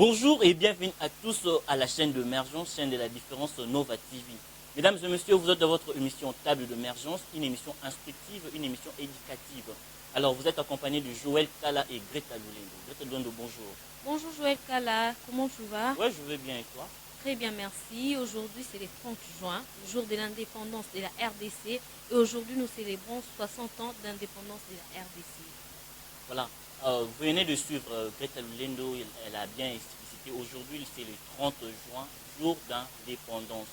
Bonjour et bienvenue à tous à la chaîne d'Emergence, chaîne de la différence Nova TV. Mesdames et messieurs, vous êtes dans votre émission Table d'Emergence, une émission instructive, une émission éducative. Alors vous êtes accompagné de Joël Kala et Greta Lulendo. Greta Lulendo, bonjour. Bonjour Joël Kala, comment tu vas? Ouais, je vais bien et toi? Très bien, merci. Aujourd'hui c'est le 30 juin, jour de l'indépendance de la RDC. Et aujourd'hui nous célébrons 60 ans d'indépendance de la RDC. Voilà. Vous venez de suivre Greta Lulendo, elle a bien explicité. Aujourd'hui, c'est le 30 juin, jour d'indépendance.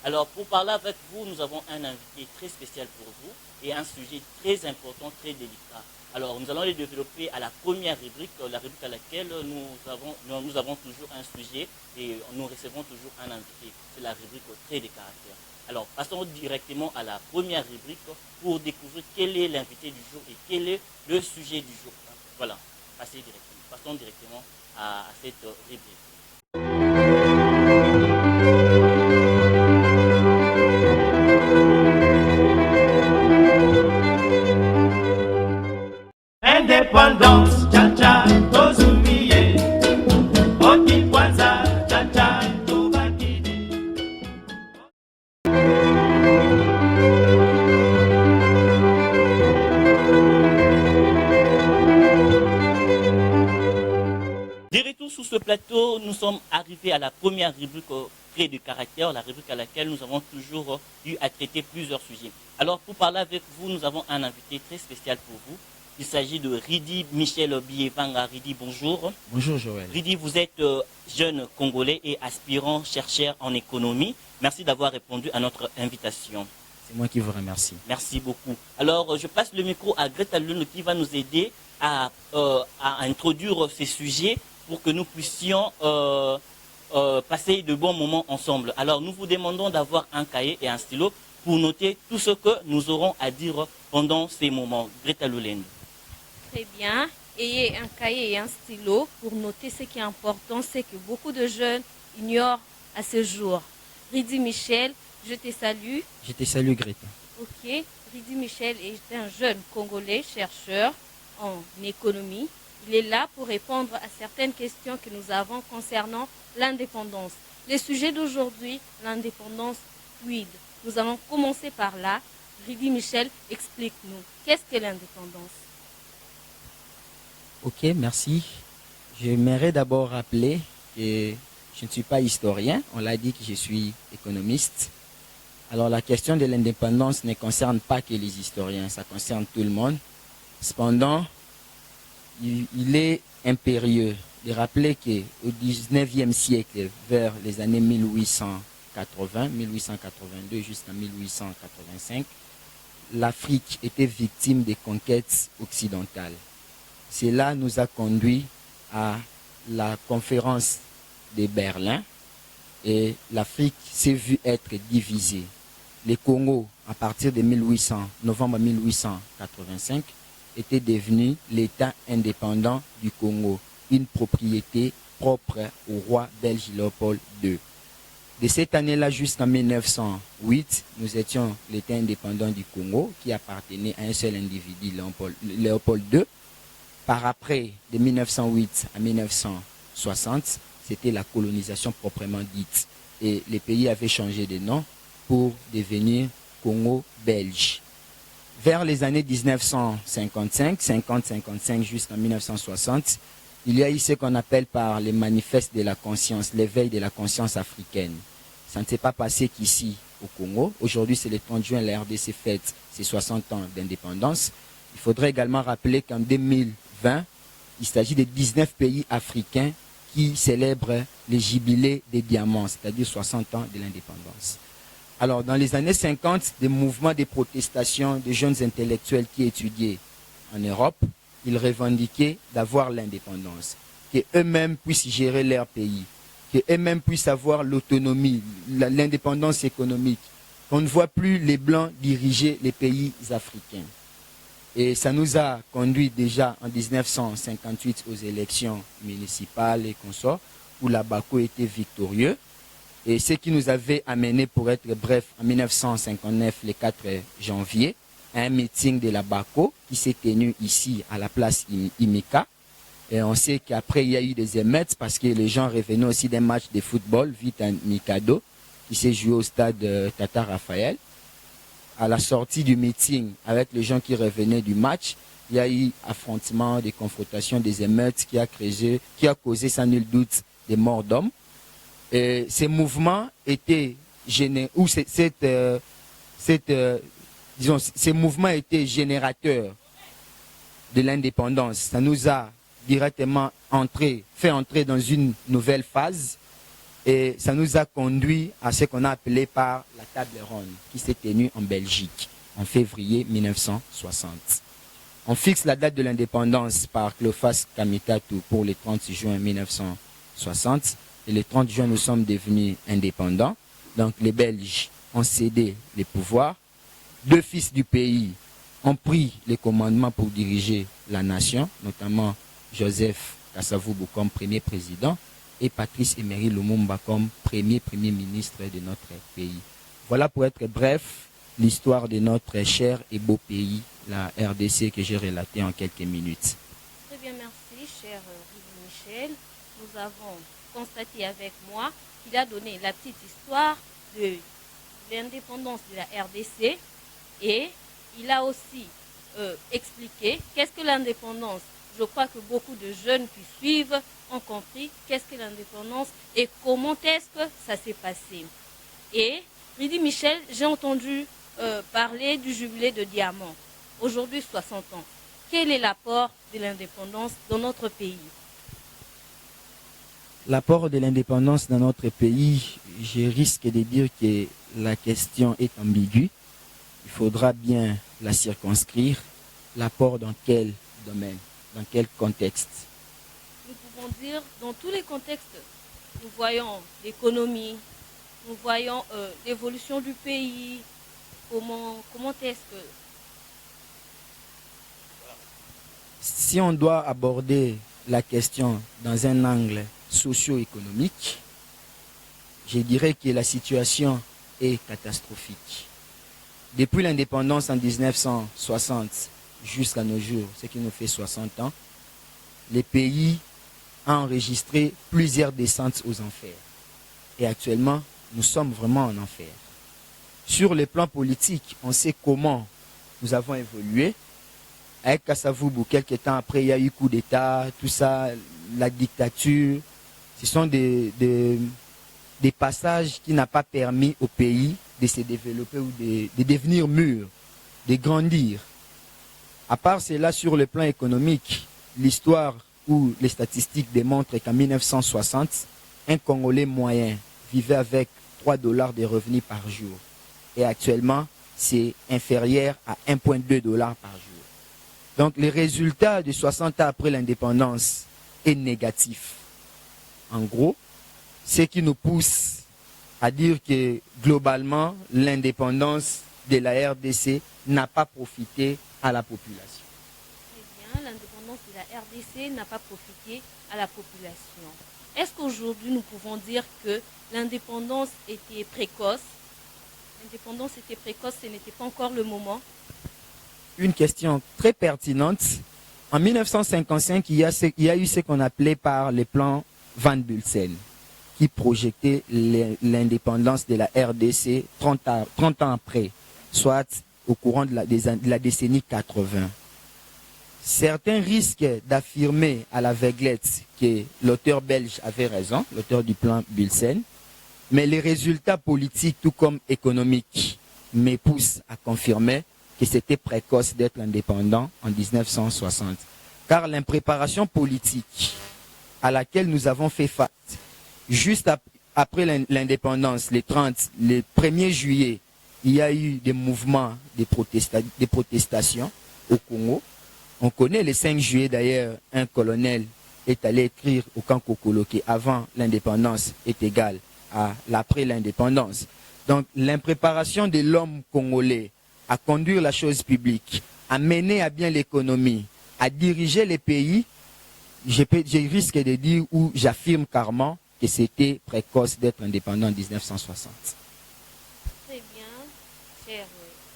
Alors, pour parler avec vous, nous avons un invité très spécial pour vous et un sujet très important, très délicat. Alors, nous allons les développer à la première rubrique, la rubrique à laquelle nous avons toujours un sujet et nous recevons toujours un invité. C'est la rubrique trait de caractère. Alors, passons directement à la première rubrique pour découvrir quel est l'invité du jour et quel est le sujet du jour. Voilà, passons directement à cette rubrique. Indépendance, tcha-tcha, tozumiye. Oti kwanza, tcha-tcha, tobakidi. De retour sur ce plateau, nous sommes arrivés à la première rubrique trait de caractère, la rubrique à laquelle nous avons toujours eu à traiter plusieurs sujets. Alors, pour parler avec vous, nous avons un invité très spécial pour vous. Il s'agit de Ridi Michel Bievanga. Ridi, bonjour. Bonjour Joël. Ridi, vous êtes jeune Congolais et aspirant chercheur en économie. Merci d'avoir répondu à notre invitation. C'est moi qui vous remercie. Merci beaucoup. Alors, je passe le micro à Greta Lulendo qui va nous aider à introduire ces sujets pour que nous puissions passer de bons moments ensemble. Alors, nous vous demandons d'avoir un cahier et un stylo pour noter tout ce que nous aurons à dire pendant ces moments. Greta Lulendo. Très bien. Ayez un cahier et un stylo pour noter ce qui est important, c'est que beaucoup de jeunes ignorent à ce jour. Ridi Michel, je te salue. Je te salue Greta. Ok. Ridi Michel est un jeune Congolais chercheur en économie. Il est là pour répondre à certaines questions que nous avons concernant l'indépendance. Le sujet d'aujourd'hui, l'indépendance fluide. Nous allons commencer par là. Ridi Michel, explique-nous. Qu'est-ce que l'indépendance? Ok, merci. J'aimerais d'abord rappeler que je ne suis pas historien. On l'a dit que je suis économiste. Alors la question de l'indépendance ne concerne pas que les historiens, ça concerne tout le monde. Cependant, il est impérieux de rappeler qu'au 19e siècle, vers les années 1880, 1882 jusqu'en 1885, l'Afrique était victime des conquêtes occidentales. Cela nous a conduit à la conférence de Berlin et l'Afrique s'est vue être divisée. Le Congo, à partir de novembre 1885, était devenu l'État indépendant du Congo, une propriété propre au roi belge Léopold II. De cette année-là jusqu'en 1908, nous étions l'État indépendant du Congo qui appartenait à un seul individu, Léopold II. Par après, de 1908 à 1960, c'était la colonisation proprement dite. Et les pays avaient changé de nom pour devenir Congo belge. Vers les années 1955, 50-55 jusqu'en 1960, il y a eu ce qu'on appelle par les manifestes de la conscience, l'éveil de la conscience africaine. Ça ne s'est pas passé qu'ici au Congo. Aujourd'hui, c'est le 30 juin, la RDC fête ses 60 ans d'indépendance. Il faudrait également rappeler qu'en 2020, il s'agit de 19 pays africains qui célèbrent le jubilé des diamants, c'est-à-dire 60 ans de l'indépendance. Alors, dans les années 50, des mouvements de protestation de jeunes intellectuels qui étudiaient en Europe, ils revendiquaient d'avoir l'indépendance, qu'eux-mêmes puissent gérer leur pays, qu'eux-mêmes puissent avoir l'autonomie, l'indépendance économique, qu'on ne voit plus les Blancs diriger les pays africains. Et ça nous a conduit déjà en 1958 aux élections municipales et consorts, où la Bako était victorieux. Et ce qui nous avait amené, pour être bref, en 1959, le 4 janvier, à un meeting de la Bako qui s'est tenu ici à la place Imika. Et on sait qu'après, il y a eu des émeutes parce que les gens revenaient aussi d'un match de football, Vita Mikado, qui s'est joué au stade Tata Raphaël. À la sortie du meeting, avec les gens qui revenaient du match, il y a eu affrontement, des confrontations, des émeutes qui a causé sans nul doute des morts d'hommes. Et ces mouvements étaient ces mouvements étaient générateurs de l'indépendance. Ça nous a directement fait entrer dans une nouvelle phase et ça nous a conduit à ce qu'on a appelé par la table ronde qui s'est tenue en Belgique en février 1960. On fixe la date de l'indépendance par Cleophas Kamikatou pour le 30 juin 1960 et le 30 juin nous sommes devenus indépendants. Donc les Belges ont cédé les pouvoirs. Deux fils du pays ont pris les commandements pour diriger la nation, notamment Joseph Kasavubu comme premier président et Patrice Emery Lumumba comme premier ministre de notre pays. Voilà pour être bref l'histoire de notre cher et beau pays, la RDC, que j'ai relaté en quelques minutes. Très bien, merci, cher Rudy Michel. Nous avons constaté avec moi qu'il a donné la petite histoire de l'indépendance de la RDC et il a aussi expliqué qu'est-ce que l'indépendance. Je crois que beaucoup de jeunes qui suivent ont compris qu'est-ce que l'indépendance et comment est-ce que ça s'est passé. Et Rudy Michel, j'ai entendu parler du jubilé de Diamant. Aujourd'hui, 60 ans. Quel est l'apport de l'indépendance dans notre pays? L'apport de l'indépendance dans notre pays, je risque de dire que la question est ambiguë. Il faudra bien la circonscrire. L'apport dans quel domaine, dans quel contexte? Nous pouvons dire dans tous les contextes. Nous voyons l'économie, nous voyons l'évolution du pays. Comment est-ce que... Si on doit aborder la question dans un angle socio-économique, je dirais que la situation est catastrophique. Depuis l'indépendance en 1960 jusqu'à nos jours, ce qui nous fait 60 ans, le pays a enregistré plusieurs descentes aux enfers. Et actuellement, nous sommes vraiment en enfer. Sur le plan politique, on sait comment nous avons évolué. Avec Kasavubu, quelques temps après, il y a eu coup d'État, tout ça, la dictature. Ce sont des passages qui n'ont pas permis au pays de se développer ou de devenir mûr, de grandir. À part cela, sur le plan économique, l'histoire ou les statistiques démontrent qu'en 1960, un Congolais moyen vivait avec 3 $ de revenus par jour. Et actuellement, c'est inférieur à 1,2 $ par jour. Donc, les résultats de 60 ans après l'indépendance est négatif. En gros, ce qui nous pousse à dire que globalement, l'indépendance de la RDC n'a pas profité à la population. Très bien, l'indépendance de la RDC n'a pas profité à la population. Est-ce qu'aujourd'hui nous pouvons dire que l'indépendance était précoce? L'indépendance était précoce, ce n'était pas encore le moment. Une question très pertinente. En 1955, il y a eu ce qu'on appelait par les plans Van Bulsen, qui projetait l'indépendance de la RDC 30 ans après, soit au courant de la décennie 80. Certains risquent d'affirmer à l'aveuglette que l'auteur belge avait raison, l'auteur du plan Bulsen, mais les résultats politiques tout comme économiques me poussent à confirmer que c'était précoce d'être indépendant en 1960. Car l'impréparation politique à laquelle nous avons fait face, juste après l'indépendance, le 1er juillet, il y a eu des mouvements, des protestations au Congo. On connaît le 5 juillet d'ailleurs, un colonel est allé écrire au camp Kokolo que avant l'indépendance est égal à l'après l'indépendance. Donc l'impréparation de l'homme congolais à conduire la chose publique, à mener à bien l'économie, à diriger les pays, je risque de dire ou j'affirme carrément que c'était précoce d'être indépendant en 1960. Très bien, cher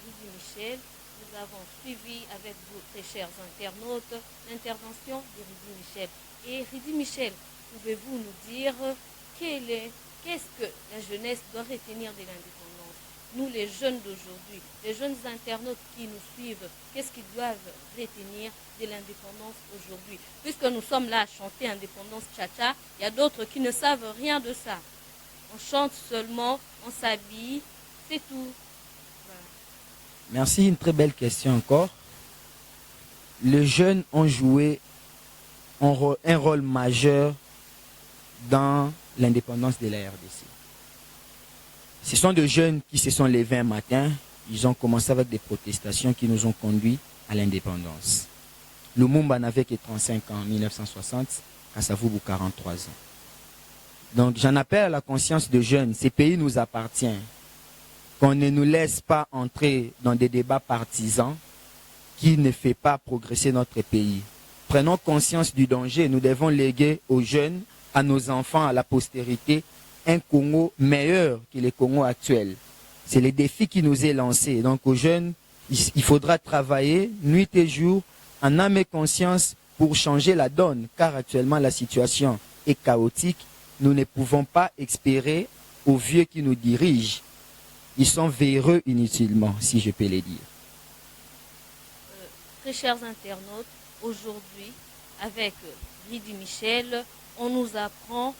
Rudy Michel. nous avons suivi avec vous, très chers internautes, l'intervention de Ridi Michel. Et Ridi Michel, pouvez-vous nous dire qu'est-ce que la jeunesse doit retenir de l'indépendance? Nous, les jeunes d'aujourd'hui, les jeunes internautes qui nous suivent, qu'est-ce qu'ils doivent retenir de l'indépendance aujourd'hui? Puisque nous sommes là à chanter indépendance tcha-tcha, il y a d'autres qui ne savent rien de ça. On chante seulement, on s'habille, c'est tout. Voilà. Merci, une très belle question encore. Les jeunes ont joué un rôle majeur dans l'indépendance de la RDC. Ce sont des jeunes qui se sont levés un matin, ils ont commencé avec des protestations qui nous ont conduits à l'indépendance. Lumumba n'avait que 35 ans en 1960, Kasavubu 43 ans. Donc j'en appelle à la conscience des jeunes, ces pays nous appartiennent. Qu'on ne nous laisse pas entrer dans des débats partisans qui ne fait pas progresser notre pays. Prenons conscience du danger, nous devons léguer aux jeunes, à nos enfants, à la postérité, un Congo meilleur que le Congo actuel. C'est le défi qui nous est lancé. Donc aux jeunes, il faudra travailler nuit et jour en âme et conscience pour changer la donne, car actuellement la situation est chaotique. Nous ne pouvons pas espérer aux vieux qui nous dirigent. Ils sont véreux inutilement, si je peux le dire. Très chers internautes, aujourd'hui, avec Ridi Michel, on nous apprend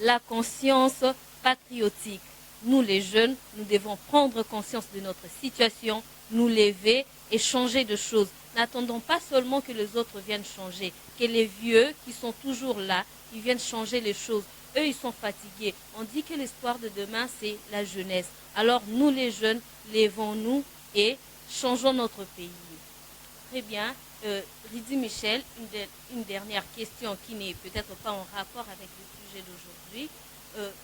la conscience patriotique. Nous, les jeunes, nous devons prendre conscience de notre situation, nous lever et changer de choses. N'attendons pas seulement que les autres viennent changer, que les vieux qui sont toujours là, ils viennent changer les choses. Eux, ils sont fatigués. On dit que l'espoir de demain, c'est la jeunesse. Alors, nous, les jeunes, levons-nous et changeons notre pays. Très bien. Ridi Michel, une dernière question qui n'est peut-être pas en rapport avec le sujet d'aujourd'hui.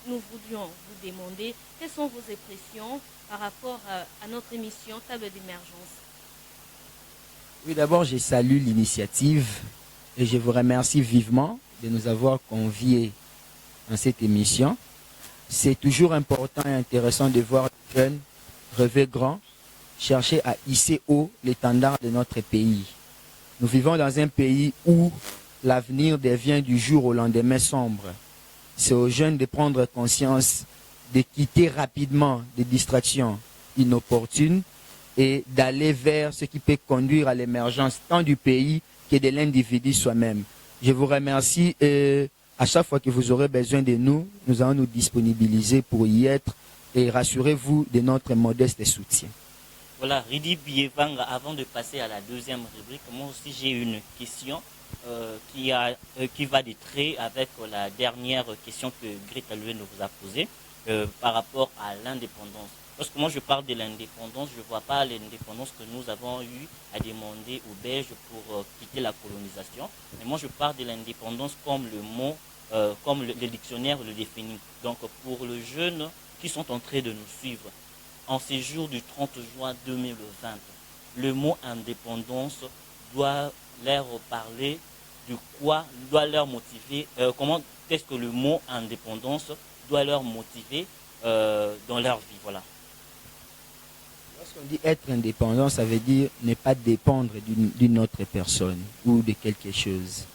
Nous voudrions vous demander quelles sont vos impressions par rapport à notre émission Table d'émergence. Oui, d'abord, je salue l'initiative et je vous remercie vivement de nous avoir conviés dans cette émission. C'est toujours important et intéressant de voir les jeunes rêver grand, chercher à hisser haut l'étendard de notre pays. Nous vivons dans un pays où l'avenir devient du jour au lendemain sombre. C'est aux jeunes de prendre conscience, de quitter rapidement des distractions inopportunes et d'aller vers ce qui peut conduire à l'émergence tant du pays que de l'individu soi-même. Je vous remercie et à chaque fois que vous aurez besoin de nous, nous allons nous disponibiliser pour y être et rassurez-vous de notre modeste soutien. Voilà, Ridi Bievanga, avant de passer à la deuxième rubrique, moi aussi j'ai une question qui va de trait avec la dernière question que Greta Luen vous a posée par rapport à l'indépendance. Lorsque moi je parle de l'indépendance, je ne vois pas l'indépendance que nous avons eu à demander aux Belges pour quitter la colonisation. Mais moi je parle de l'indépendance comme le mot, comme le dictionnaire le définit. Donc pour les jeunes qui sont en train de nous suivre, en ces jours du 30 juin 2020, le mot indépendance doit leur parler de quoi, doit leur motiver, comment est-ce que le mot indépendance doit leur motiver dans leur vie, voilà. Lorsqu'on dit être indépendant, ça veut dire ne pas dépendre d'une autre personne ou de quelque chose.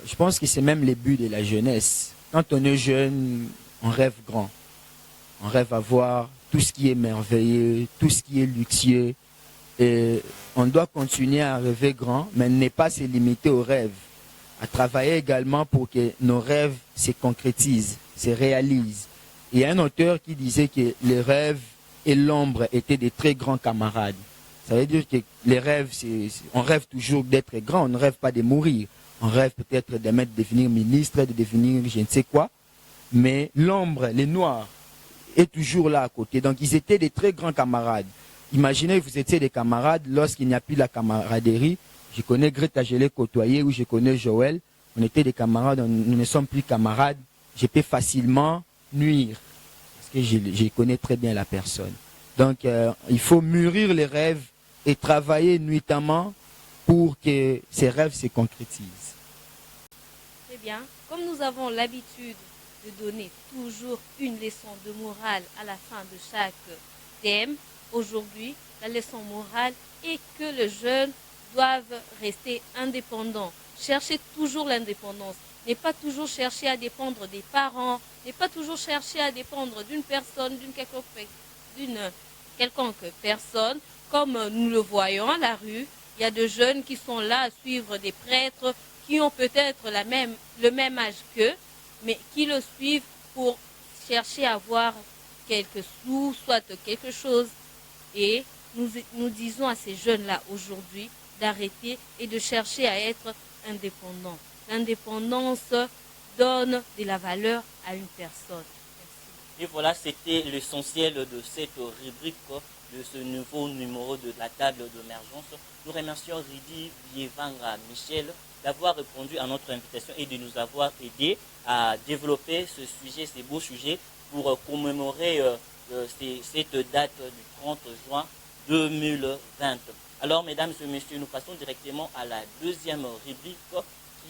Je pense que c'est même le but de la jeunesse. Quand on est jeune, on rêve grand. On rêve avoir tout ce qui est merveilleux, tout ce qui est luxueux. Et on doit continuer à rêver grand, mais ne pas se limiter aux rêves. À travailler également pour que nos rêves se concrétisent, se réalisent. Il y a un auteur qui disait que les rêves et l'ombre étaient des très grands camarades. Ça veut dire que les rêves, on rêve toujours d'être grand, on ne rêve pas de mourir. On rêve peut-être de devenir ministre, de devenir je ne sais quoi. Mais l'ombre, les noirs, est toujours là à côté. Donc ils étaient des très grands camarades. Imaginez, vous étiez des camarades lorsqu'il n'y a plus la camaraderie. Je connais Greta, je l'ai côtoyé, ou je connais Joël. On était des camarades, nous ne sommes plus camarades. Je peux facilement nuire. Parce que je connais très bien la personne. Donc il faut mûrir les rêves et travailler nuitamment pour que ces rêves se concrétisent. Très bien. Comme nous avons l'habitude de donner toujours une leçon de morale à la fin de chaque thème. Aujourd'hui, la leçon morale est que les jeunes doivent rester indépendants. Chercher toujours l'indépendance. Ne pas toujours chercher à dépendre des parents, ne pas toujours chercher à dépendre d'une personne, d'une quelconque personne. Comme nous le voyons à la rue, il y a des jeunes qui sont là à suivre des prêtres qui ont peut-être le même âge qu'eux, mais qui le suivent pour chercher à avoir quelques sous, soit quelque chose. Et nous disons à ces jeunes-là aujourd'hui d'arrêter et de chercher à être indépendants. L'indépendance donne de la valeur à une personne. Merci. Et voilà, c'était l'essentiel de cette rubrique, de ce nouveau numéro de la table d'émergence. Nous remercions Ridi Bievanga Michel d'avoir répondu à notre invitation et de nous avoir aidé à développer ce sujet, ces beaux sujets, pour commémorer cette date du 30 juin 2020. Alors, mesdames et messieurs, nous passons directement à la deuxième rubrique,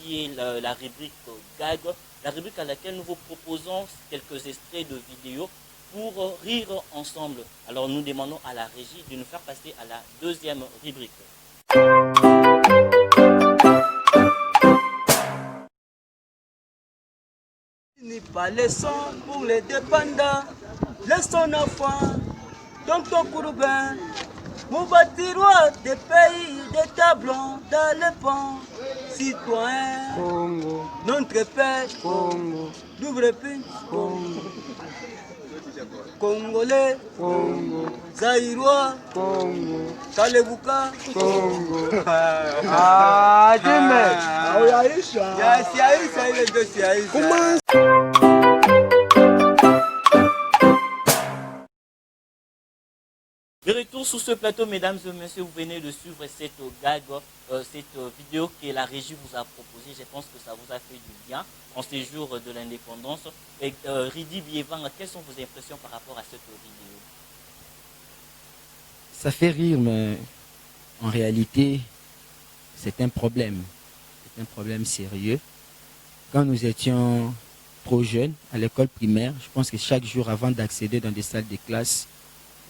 qui est la rubrique GAG, la rubrique à laquelle nous vous proposons quelques extraits de vidéos pour rire ensemble. Alors, nous demandons à la régie de nous faire passer à la deuxième rubrique. Ce n'est pas leçon pour les dépendants, leçon enfant, tonton Kouroubin, Moubatirois des pays des tablons dans le pont, citoyens, Congo, notre père, Congo, Double-Pin, Congo, Congolais, Congo, Zaïrois, Congo, Kalebouka, Congo. Ah, tu m'aimes. Ah oui, Aïcha. C'est Aïcha, il est de c'est Aïcha. Comment? De retour sur ce plateau, mesdames et messieurs, vous venez de suivre cette gag, cette vidéo que la régie vous a proposée. Je pense que ça vous a fait du bien en ces jours de l'indépendance. Et Ridi Bievanga, quelles sont vos impressions par rapport à cette vidéo? Ça fait rire, mais en réalité, c'est un problème. C'est un problème sérieux. Quand nous étions trop jeunes, à l'école primaire, je pense que chaque jour avant d'accéder dans des salles de classe,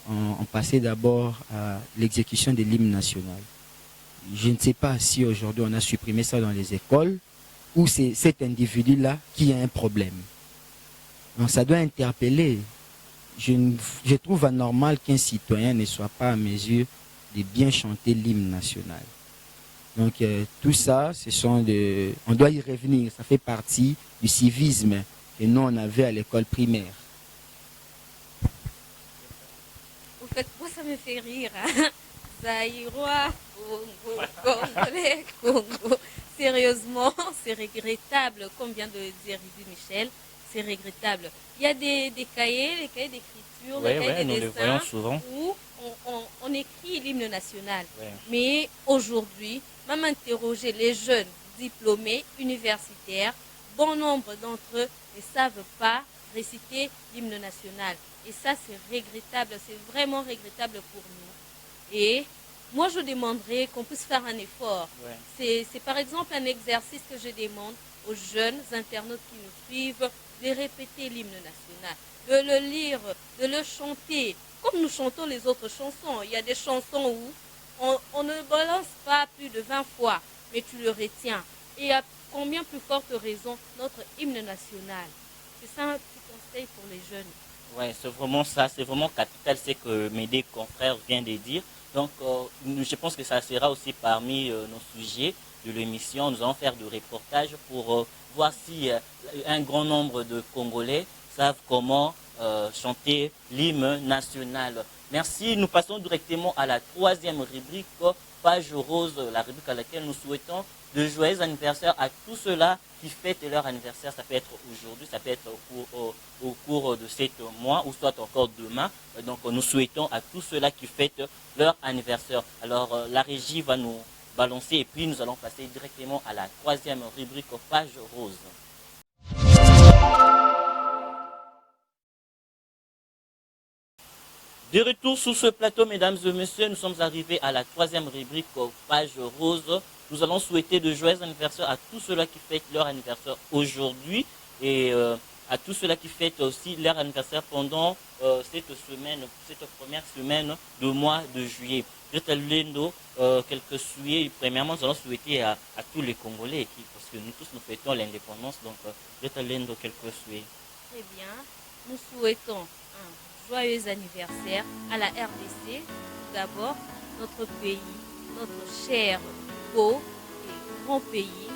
on passait d'abord à l'exécution de l'hymne national. Je ne sais pas si aujourd'hui on a supprimé ça dans les écoles ou c'est cet individu-là qui a un problème. Donc ça doit interpeller. Je trouve anormal qu'un citoyen ne soit pas à mesure de bien chanter l'hymne national. Donc tout ça, on doit y revenir. Ça fait partie du civisme que nous on avait à l'école primaire. En fait, moi, ça me fait rire. Hein? Zaïrois, Congo, Congolais, Congo. Sérieusement, c'est regrettable, comme vient de le dire Ridi Michel, c'est regrettable. Il y a des cahiers, les cahiers d'écriture, les cahiers de dessin, où on écrit l'hymne national. Ouais. Mais aujourd'hui, même interroger les jeunes diplômés, universitaires, bon nombre d'entre eux ne savent pas réciter l'hymne national. Et ça, c'est regrettable, c'est vraiment regrettable pour nous. Et moi, je demanderais qu'on puisse faire un effort. Ouais. C'est par exemple un exercice que je demande aux jeunes internautes qui nous suivent, de répéter l'hymne national, de le lire, de le chanter, comme nous chantons les autres chansons. Il y a des chansons où on ne balance pas plus de 20 fois, mais tu le retiens. Et à combien plus forte raison, notre hymne national. C'est ça un petit conseil pour les jeunes. Oui, c'est vraiment ça, c'est vraiment capital, c'est que mes deux confrères viennent de dire. Donc, je pense que ça sera aussi parmi nos sujets de l'émission. Nous allons faire des reportages pour voir si un grand nombre de Congolais savent comment chanter l'hymne national. Merci, nous passons directement à la troisième rubrique, Page Rose, la rubrique à laquelle nous souhaitons de joyeux anniversaire à tous ceux-là qui fêtent leur anniversaire. Ça peut être aujourd'hui, ça peut être au cours de 7 mois ou soit encore demain. Donc nous souhaitons à tous ceux-là qui fêtent leur anniversaire. Alors la régie va nous balancer et puis nous allons passer directement à la troisième rubrique, Page Rose. De retour sur ce plateau, mesdames et messieurs, nous sommes arrivés à la troisième rubrique, Page Rose. Nous allons souhaiter de joyeux anniversaires à tous ceux-là qui fêtent leur anniversaire aujourd'hui. Et à tous ceux-là qui fêtent aussi leur anniversaire pendant cette semaine, cette première semaine du mois de juillet. Greta Lulendo, quelques souhaits. Premièrement, nous allons souhaiter à tous les Congolais, parce que nous tous nous fêtons l'indépendance. Donc, Greta Lulendo, quelques souhaits. Très bien. Nous souhaitons un joyeux anniversaire à la RDC. Tout d'abord, notre pays, notre cher, beau et grand pays.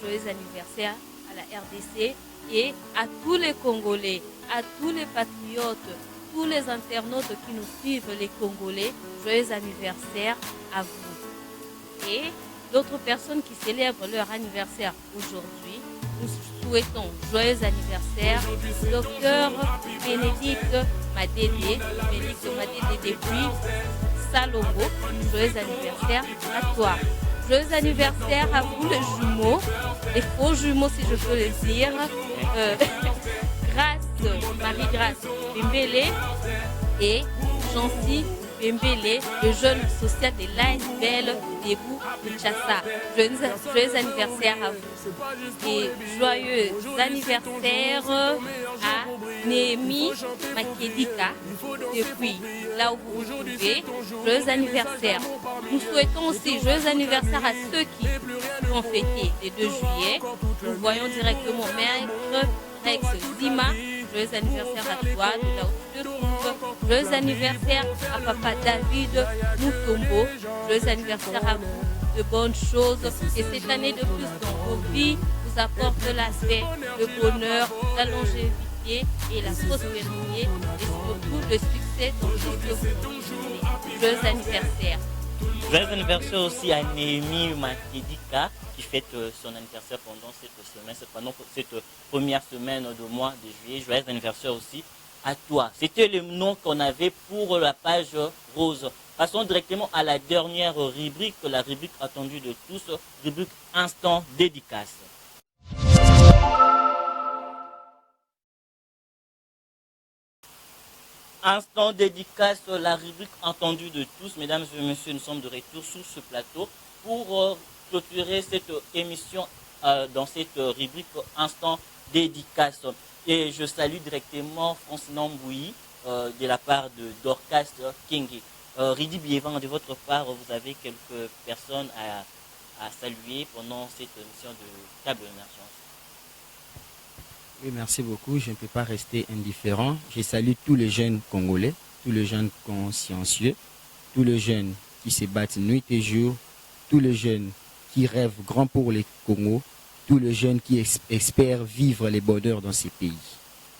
Joyeux anniversaire à la RDC et à tous les Congolais, à tous les patriotes, tous les internautes qui nous suivent, les Congolais. Joyeux anniversaire à vous. Et d'autres personnes qui célèbrent leur anniversaire aujourd'hui, nous souhaitons joyeux anniversaire, docteur Bénédicte Madédé, depuis Salongo. Joyeux anniversaire à toi. Joyeux anniversaire à vous les jumeaux, les faux jumeaux si je peux le dire. Marie-Grâce Bembélé et Jancy Bembélé, le jeune social de l'ASBL Debout de Chassa. Joyeux anniversaire à vous. Et joyeux anniversaire à Néhémie Makedika, depuis là où vous vous trouvez. Joyeux anniversaire. Nous souhaitons aussi joyeux anniversaire à ceux qui vont fêter le 2 juillet. Nous voyons directement Maître Rex Zima. Joyeux anniversaire à toi, de là où tu te trouves. Joyeux anniversaire à Papa David Moutombo. Joyeux anniversaire à vous, de bonnes choses. Et cette année de plus dans vos vies vous apporte la paix, le bonheur, la longévité et la prospérité. Et surtout le succès dans tout ce que vous vivez. Joyeux anniversaire. Joyeux anniversaire aussi à Néhémie Makedika qui fête son anniversaire pendant cette semaine, pendant cette première semaine du mois de juillet. Joyeux anniversaire aussi à toi. C'était le nom qu'on avait pour la page rose. Passons directement à la dernière rubrique, la rubrique attendue de tous, rubrique instant dédicace. Instant dédicace, la rubrique entendue de tous. Mesdames et messieurs, nous sommes de retour sur ce plateau pour clôturer cette émission dans cette rubrique instant dédicace. Et je salue directement Francine Mbouyi de la part de Dorcas Kingi. Ridi Biévan, de votre part, vous avez quelques personnes à saluer pendant cette émission de Table d'émergence. Oui, merci beaucoup. Je ne peux pas rester indifférent. Je salue tous les jeunes Congolais, tous les jeunes consciencieux, tous les jeunes qui se battent nuit et jour, tous les jeunes qui rêvent grand pour les Congos, tous les jeunes qui espèrent vivre les bonheurs dans ces pays.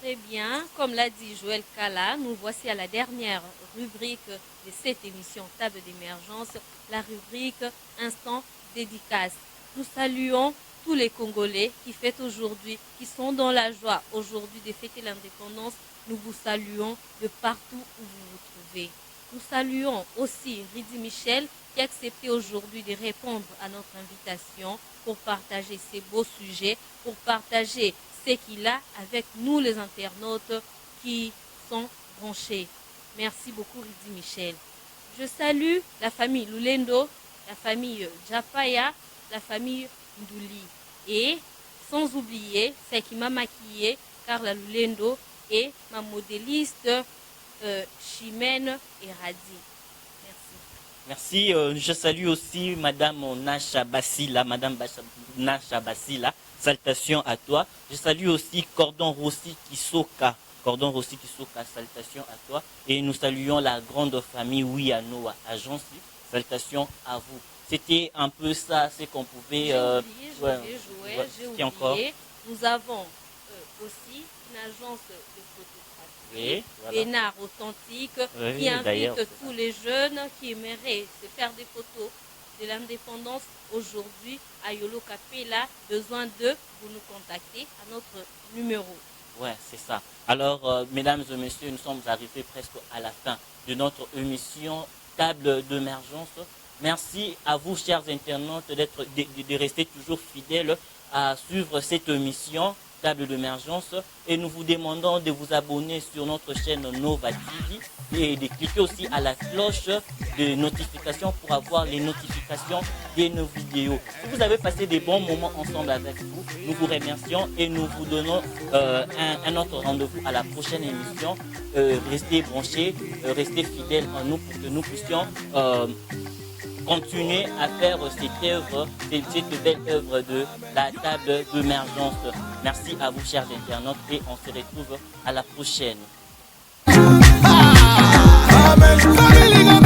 Très bien, comme l'a dit Joël Kala, nous voici à la dernière rubrique de cette émission Table d'émergence, la rubrique Instant dédicace. Nous saluons tous les Congolais qui fêtent aujourd'hui, qui sont dans la joie aujourd'hui de fêter l'indépendance. Nous vous saluons de partout où vous vous trouvez. Nous saluons aussi Ridi Michel qui a accepté aujourd'hui de répondre à notre invitation pour partager ces beaux sujets, pour partager ce qu'il a avec nous les internautes qui sont branchés. Merci beaucoup Ridi Michel. Je salue la famille Lulendo, la famille Japaya, la famille Ndouli. Et sans oublier celle qui m'a maquillée, Carla Lulendo, et ma modéliste Chimène Eradi. Merci. Merci. Je salue aussi Madame Nasha Bassila. Nasha Bassila, salutations à toi. Je salue aussi Cordon Rossi Kisoka. Cordon Rossi Kisoka, salutations à toi. Et nous saluons la grande famille Wianoa Agence. Salutations à vous. C'était un peu ça, ce qu'on pouvait... J'ai oublié. Encore. Nous avons aussi une agence de photographie, oui, voilà. Bénard Authentique, oui, qui invite tous les jeunes qui aimeraient se faire des photos de l'indépendance aujourd'hui à Yolo Capella. Besoin d'eux, vous nous contactez à notre numéro. Ouais, c'est ça. Alors, mesdames et messieurs, nous sommes arrivés presque à la fin de notre émission Table d'émergence. Merci à vous, chers internautes, de rester toujours fidèles à suivre cette émission. table d'émergence et nous vous demandons de vous abonner sur notre chaîne Nova TV et de cliquer aussi à la cloche de notification pour avoir les notifications de nos vidéos. Si vous avez passé des bons moments ensemble avec vous, nous vous remercions et nous vous donnons un autre rendez-vous à la prochaine émission. Restez branchés, restez fidèles en nous pour que nous puissions continuer à faire cette œuvre, cette belle œuvre de la table d'émergence. Merci à vous, chers internautes, et on se retrouve à la prochaine. Amen.